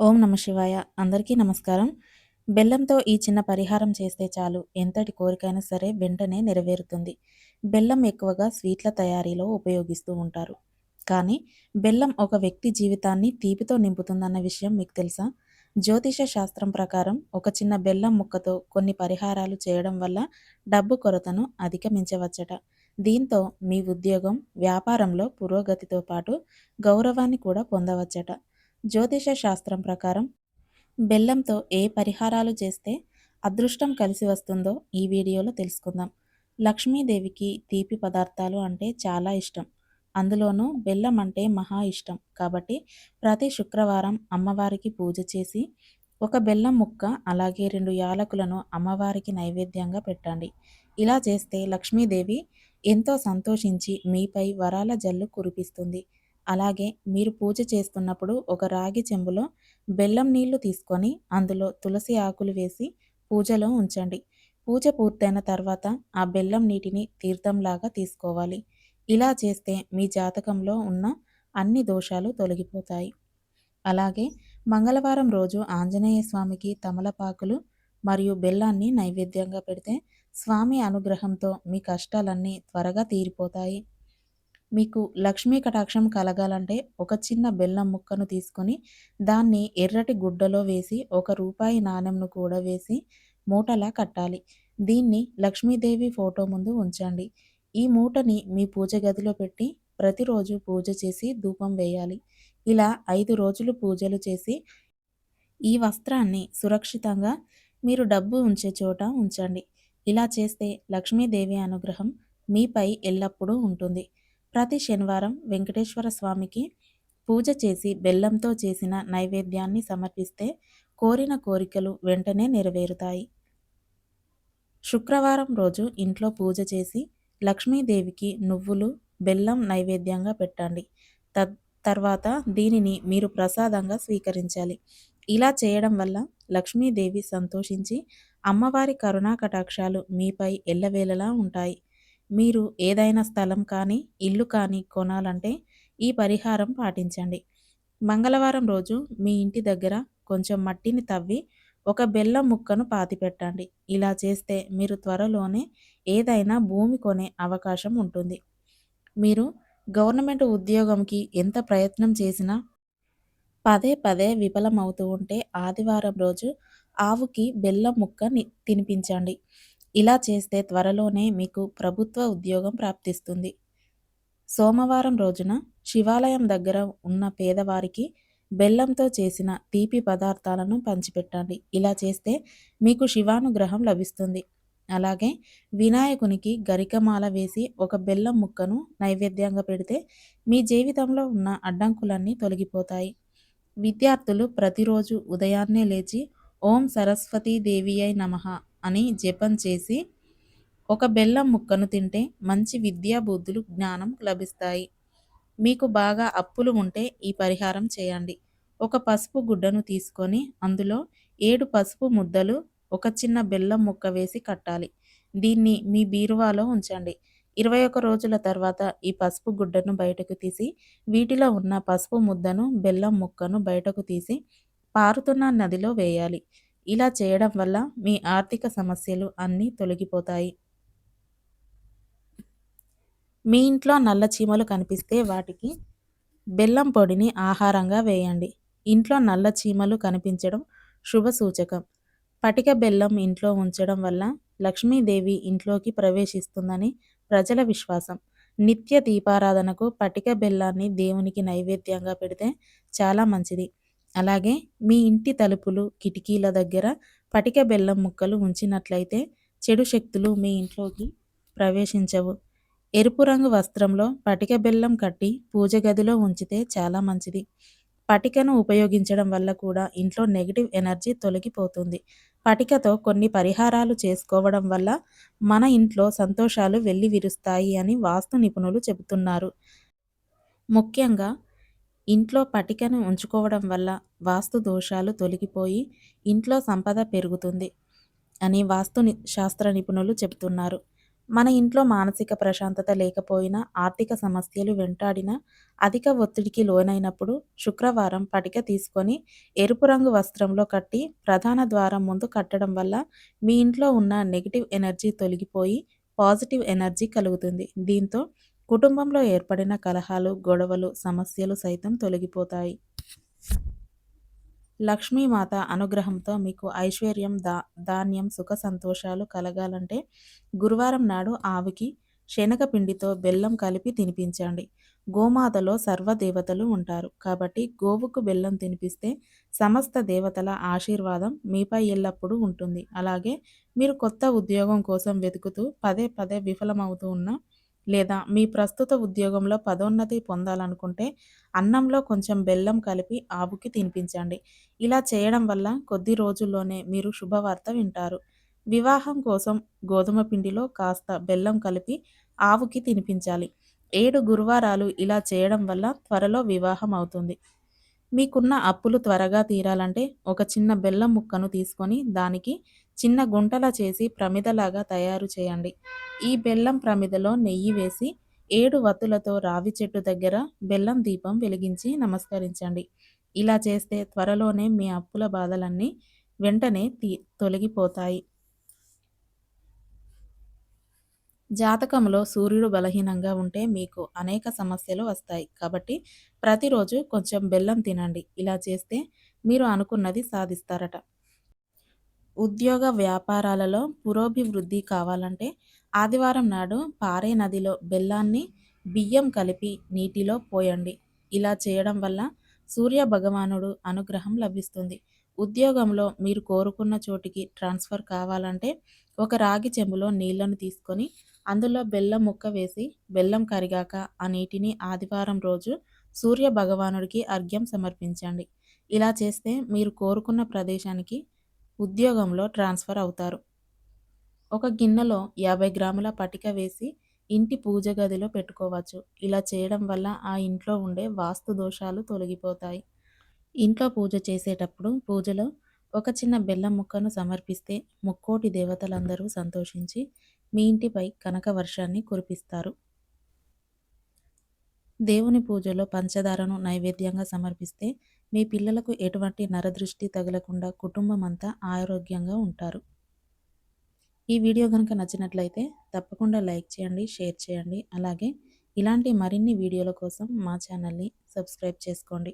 ఓం నమ శివాయ. అందరికీ నమస్కారం. బెల్లంతో ఈ చిన్న పరిహారం చేస్తే చాలు ఎంతటి కోరికైనా సరే వెంటనే నెరవేరుతుంది. బెల్లం ఎక్కువగా స్వీట్ల తయారీలో ఉపయోగిస్తూ ఉంటారు. కానీ బెల్లం ఒక వ్యక్తి జీవితాన్ని తీపితో నింపుతుందన్న విషయం మీకు తెలుసా? జ్యోతిష శాస్త్రం ప్రకారం ఒక చిన్న బెల్లం ముక్కతో కొన్ని పరిహారాలు చేయడం వల్ల డబ్బు కొరతను అధిగమించవచ్చట. దీంతో మీ ఉద్యోగం, వ్యాపారంలో పురోగతితో పాటు గౌరవాన్ని కూడా పొందవచ్చట. జ్యోతిష శాస్త్రం ప్రకారం బెల్లంతో ఏ పరిహారాలు చేస్తే అదృష్టం కలిసి వస్తుందో ఈ వీడియోలో తెలుసుకుందాం. లక్ష్మీదేవికి తీపి పదార్థాలు అంటే చాలా ఇష్టం. అందులోనూ బెల్లం అంటే మహా ఇష్టం. కాబట్టి ప్రతి శుక్రవారం అమ్మవారికి పూజ చేసి ఒక బెల్లం ముక్క అలాగే 2 యాలకులను అమ్మవారికి నైవేద్యంగా పెట్టండి. ఇలా చేస్తే లక్ష్మీదేవి ఎంతో సంతోషించి మీపై వరాల జల్లు కురిపిస్తుంది. అలాగే మీరు పూజ చేస్తున్నప్పుడు ఒక రాగి చెంబులో బెల్లం నీళ్లు తీసుకొని అందులో తులసి ఆకులు వేసి పూజలో ఉంచండి. పూజ పూర్తయిన తర్వాత ఆ బెల్లం నీటిని తీర్థంలాగా తీసుకోవాలి. ఇలా చేస్తే మీ జాతకంలో ఉన్న అన్ని దోషాలు తొలగిపోతాయి. అలాగే మంగళవారం రోజు ఆంజనేయ స్వామికి తమలపాకులు మరియు బెల్లాన్ని నైవేద్యంగా పెడితే స్వామి అనుగ్రహంతో మీ కష్టాలన్నీ త్వరగా తీరిపోతాయి. మీకు లక్ష్మీ కటాక్షం కలగాలంటే ఒక చిన్న బెల్లం ముక్కను తీసుకొని దాన్ని ఎర్రటి గుడ్డలో వేసి రూ. 1 నాణెంను కూడా వేసి మూటలా కట్టాలి. దీన్ని లక్ష్మీదేవి ఫోటో ముందు ఉంచండి. ఈ మూటని మీ పూజ గదిలో పెట్టి ప్రతిరోజు పూజ చేసి ధూపం వేయాలి. ఇలా 5 రోజులు పూజలు చేసి ఈ వస్త్రాన్ని సురక్షితంగా మీరు డబ్బు ఉంచే చోట ఉంచండి. ఇలా చేస్తే లక్ష్మీదేవి అనుగ్రహం మీపై ఎల్లప్పుడూ ఉంటుంది. ప్రతి శనివారం వెంకటేశ్వర స్వామికి పూజ చేసి బెల్లంతో చేసిన నైవేద్యాన్ని సమర్పిస్తే కోరిన కోరికలు వెంటనే నెరవేరుతాయి. శుక్రవారం రోజు ఇంట్లో పూజ చేసి లక్ష్మీదేవికి నువ్వులు, బెల్లం నైవేద్యంగా పెట్టండి. తర్వాత దీనిని మీరు ప్రసాదంగా స్వీకరించాలి. ఇలా చేయడం వల్ల లక్ష్మీదేవి సంతోషించి అమ్మవారి కరుణా కటాక్షాలు మీపై ఎల్లవేళలా ఉంటాయి. మీరు ఏదైనా స్థలం కానీ, ఇల్లు కానీ కొనాలంటే ఈ పరిహారం పాటించండి. మంగళవారం రోజు మీ ఇంటి దగ్గర కొంచెం మట్టిని తవ్వి ఒక బెల్లం ముక్కను పాతిపెట్టండి. ఇలా చేస్తే మీరు త్వరలోనే ఏదైనా భూమి కొనే అవకాశం ఉంటుంది. మీరు గవర్నమెంట్ ఉద్యోగంకి ఎంత ప్రయత్నం చేసినా పదే పదే విఫలమవుతూ ఉంటే ఆదివారం రోజు ఆవుకి బెల్లం ముక్క తినిపించండి. ఇలా చేస్తే త్వరలోనే మీకు ప్రభుత్వ ఉద్యోగం ప్రాప్తిస్తుంది. సోమవారం రోజున శివాలయం దగ్గర ఉన్న పేదవారికి బెల్లంతో చేసిన తీపి పదార్థాలను పంచిపెట్టండి. ఇలా చేస్తే మీకు శివానుగ్రహం లభిస్తుంది. అలాగే వినాయకునికి గరికమాల వేసి ఒక బెల్లం ముక్కను నైవేద్యంగా పెడితే మీ జీవితంలో ఉన్న అడ్డంకులన్నీ తొలగిపోతాయి. విద్యార్థులు ప్రతిరోజు ఉదయాన్నే లేచి ఓం సరస్వతీ దేవియై నమః అని జపం చేసి ఒక బెల్లం ముక్కను తింటే మంచి విద్యా బుద్ధులు, జ్ఞానం లభిస్తాయి. మీకు బాగా అప్పులు ఉంటే ఈ పరిహారం చేయండి. ఒక పసుపు గుడ్డను తీసుకొని అందులో 7 పసుపు ముద్దలు, ఒక చిన్న బెల్లం ముక్క వేసి కట్టాలి. దీన్ని మీ బీరువాలో ఉంచండి. 21 రోజుల తర్వాత ఈ పసుపు గుడ్డను బయటకు తీసి వీటిలో ఉన్న పసుపు ముద్దను, బెల్లం ముక్కను బయటకు తీసి పారుతున్న నదిలో వేయాలి. ఇలా చేయడం వల్ల మీ ఆర్థిక సమస్యలు అన్నీ తొలగిపోతాయి. మీ ఇంట్లో నల్ల చీమలు కనిపిస్తే వాటికి బెల్లం పొడిని ఆహారంగా వేయండి. ఇంట్లో నల్ల చీమలు కనిపించడం శుభ సూచకం. పటిక బెల్లం ఇంట్లో ఉంచడం వల్ల లక్ష్మీదేవి ఇంట్లోకి ప్రవేశిస్తుందని ప్రజల విశ్వాసం. నిత్య దీపారాధనకు పటిక బెల్లాన్ని దేవునికి నైవేద్యంగా పెడితే చాలా మంచిది. అలాగే మీ ఇంటి తలుపులు, కిటికీల దగ్గర పటిక బెల్లం ముక్కలు ఉంచినట్లయితే చెడు శక్తులు మీ ఇంట్లోకి ప్రవేశించవు. ఎరుపు రంగు వస్త్రంలో పటిక బెల్లం కట్టి పూజ గదిలో ఉంచితే చాలా మంచిది. పటికను ఉపయోగించడం వల్ల కూడా ఇంట్లో నెగిటివ్ ఎనర్జీ తొలగిపోతుంది. పటికతో కొన్ని పరిహారాలు చేసుకోవడం వల్ల మన ఇంట్లో సంతోషాలు వెల్లివిరుస్తాయి అని వాస్తు నిపుణులు చెబుతున్నారు. ముఖ్యంగా ఇంట్లో పటికను ఉంచుకోవడం వల్ల వాస్తు దోషాలు తొలగిపోయి ఇంట్లో సంపద పెరుగుతుంది అని శాస్త్ర నిపుణులు చెబుతున్నారు. మన ఇంట్లో మానసిక ప్రశాంతత లేకపోయినా, ఆర్థిక సమస్యలు వెంటాడినా, అధిక ఒత్తిడికి లోనైనప్పుడు శుక్రవారం పటిక తీసుకొని ఎరుపు రంగు వస్త్రంలో కట్టి ప్రధాన ద్వారం ముందు కట్టడం వల్ల మీ ఇంట్లో ఉన్న నెగెటివ్ ఎనర్జీ తొలగిపోయి పాజిటివ్ ఎనర్జీ కలుగుతుంది. దీంతో కుటుంబంలో ఏర్పడిన కలహాలు, గొడవలు, సమస్యలు సైతం తొలగిపోతాయి. లక్ష్మీమాత అనుగ్రహంతో మీకు ఐశ్వర్యం, ధాన్యం, సుఖ సంతోషాలు కలగాలంటే గురువారం నాడు ఆవుకి శనగపిండితో బెల్లం కలిపి తినిపించండి. గోమాతలో సర్వదేవతలు ఉంటారు కాబట్టి గోవుకు బెల్లం తినిపిస్తే సమస్త దేవతల ఆశీర్వాదం మీపై ఎల్లప్పుడూ ఉంటుంది. అలాగే మీరు కొత్త ఉద్యోగం కోసం వెతుకుతూ పదే పదే విఫలమవుతూ ఉన్నా లేదా మీ ప్రస్తుత ఉద్యోగంలో పదోన్నతి పొందాలనుకుంటే అన్నంలో కొంచెం బెల్లం కలిపి ఆవుకి తినిపించండి. ఇలా చేయడం వల్ల కొద్ది రోజుల్లోనే మీరు శుభవార్త వింటారు. వివాహం కోసం గోధుమ పిండిలో కాస్త బెల్లం కలిపి ఆవుకి తినిపించాలి. 7 గురువారాలు ఇలా చేయడం వల్ల త్వరలో వివాహం అవుతుంది. మీకున్న అప్పులు త్వరగా తీరాలంటే ఒక చిన్న బెల్లం ముక్కను తీసుకొని దానికి చిన్న గుంటలా చేసి ప్రమిదలాగా తయారు చేయండి. ఈ బెల్లం ప్రమిదలో నెయ్యి వేసి 7 వత్తులతో రావి చెట్టు దగ్గర బెల్లం దీపం వెలిగించి నమస్కరించండి. ఇలా చేస్తే త్వరలోనే మీ అప్పుల బాధలన్నీ వెంటనే తొలగిపోతాయి. జాతకంలో సూర్యుడు బలహీనంగా ఉంటే మీకు అనేక సమస్యలు వస్తాయి. కాబట్టి ప్రతిరోజు కొంచెం బెల్లం తినండి. ఇలా చేస్తే మీరు అనుకున్నది సాధిస్తారట. ఉద్యోగ వ్యాపారాలలో పురోభివృద్ధి కావాలంటే ఆదివారం నాడు పారే నదిలో బెల్లాన్ని బియ్యం కలిపి నీటిలో పోయండి. ఇలా చేయడం వల్ల సూర్య భగవానుడు అనుగ్రహం లభిస్తుంది. ఉద్యోగంలో మీరు కోరుకున్న చోటికి ట్రాన్స్ఫర్ కావాలంటే ఒక రాగి చెంబులో నీళ్లను తీసుకొని అందులో బెల్లం ముక్క వేసి బెల్లం కరిగాక ఆ నీటిని ఆదివారం రోజు సూర్య భగవానుడికి అర్ఘ్యం సమర్పించండి. ఇలా చేస్తే మీరు కోరుకున్న ప్రదేశానికి ఉద్యోగంలో ట్రాన్స్ఫర్ అవుతారు. ఒక గిన్నెలో 50 గ్రాముల పటిక వేసి ఇంటి పూజ గదిలో పెట్టుకోవచ్చు. ఇలా చేయడం వల్ల ఆ ఇంట్లో ఉండే వాస్తు దోషాలు తొలగిపోతాయి. ఇంట్లో పూజ చేసేటప్పుడు పూజలో ఒక చిన్న బెల్లం ముక్కను సమర్పిస్తే ముక్కోటి దేవతలందరూ సంతోషించి మీ ఇంటిపై కనక వర్షాన్ని కురిపిస్తారు. దేవుని పూజలో పంచదారను నైవేద్యంగా సమర్పిస్తే మీ పిల్లలకు ఎటువంటి నరదృష్టి తగలకుండా కుటుంబం అంతా ఆరోగ్యంగా ఉంటారు. ఈ వీడియో కనుక నచ్చినట్లయితే తప్పకుండా లైక్ చేయండి, షేర్ చేయండి. అలాగే ఇలాంటి మరిన్ని వీడియోల కోసం మా ఛానల్ని సబ్స్క్రైబ్ చేసుకోండి.